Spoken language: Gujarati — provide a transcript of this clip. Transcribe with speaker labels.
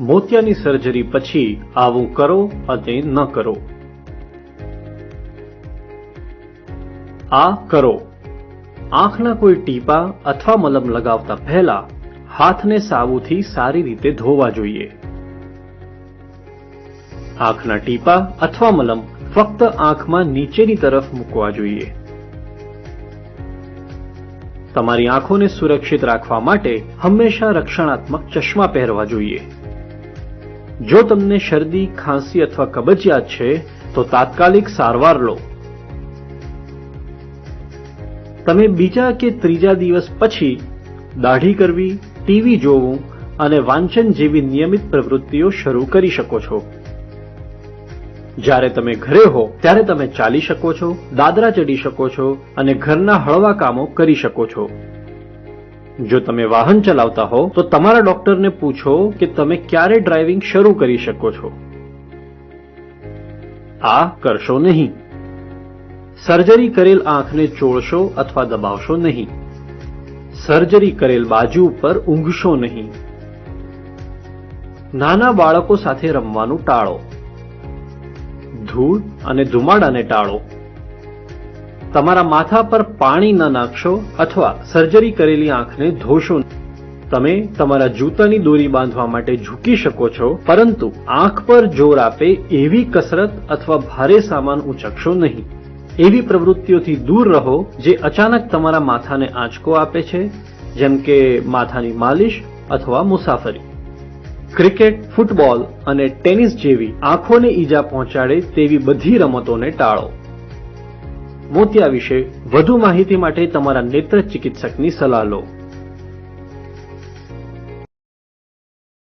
Speaker 1: મોતિયાની સર્જરી પછી આવું કરો અને ન કરો. આ કરો. આંખના કોઈ ટીપા અથવા મલમ લગાવતા પહેલા હાથને સાબુથી સારી રીતે ધોવા જોઈએ. આંખના ટીપા અથવા મલમ ફક્ત આંખમાં નીચેની તરફ મૂકવા જોઈએ. તમારી આંખોને સુરક્ષિત રાખવા માટે હંમેશા રક્ષણાત્મક ચશ્મા પહેરવા જોઈએ. જો તમને શરદી, ખાંસી અથવા કબજિયાત છે તો તાત્કાલિક સારવાર લો. તમે બીજા કે ત્રીજા દિવસ પછી દાઢી કરવી, ટીવી જોવું અને વાંચન જેવી નિયમિત પ્રવૃત્તિઓ શરૂ કરી શકો છો. જ્યારે તમે ઘરે હો ત્યારે તમે ચાલી શકો છો, દાદરા ચડી શકો છો અને ઘરના હળવા કામો કરી શકો છો. જો તમે વાહન ચલાવતા હો તો તમારા ડોક્ટરને પૂછો કે તમે ક્યારે ડ્રાઇવિંગ શરૂ કરી શકો છો. આ કરશો નહીં. સર્જરી કરેલ આંખને ચોળશો અથવા દબાવશો નહીં. સર્જરી કરેલ બાજુ ઉપર ઊંઘશો નહીં. નાના બાળકો સાથે રમવાનું ટાળો. ધૂળ અને ધુમાડાને ટાળો. તમારા માથા પર પાણી ન નાખશો અથવા સર્જરી કરેલી આંખને ધોશો. તમે તમારા જૂતાની દોરી બાંધવા માટે ઝૂકી શકો છો, પરંતુ આંખ પર જોર આપે એવી કસરત અથવા ભારે સામાન ઉંચકશો નહીં. એવી પ્રવૃત્તિઓથી દૂર રહો જે અચાનક તમારા માથાને આંચકો આપે છે, જેમ કે માથાની માલિશ અથવા મુસાફરી. ક્રિકેટ, ફૂટબોલ અને ટેનિસ જેવી આંખોને ઈજા પહોંચાડે તેવી બધી રમતોને ટાળો. મોતિયા વિશે વધુ માહિતી માટે તમારા નેત્ર ચિકિત્સકની સલાહ લો.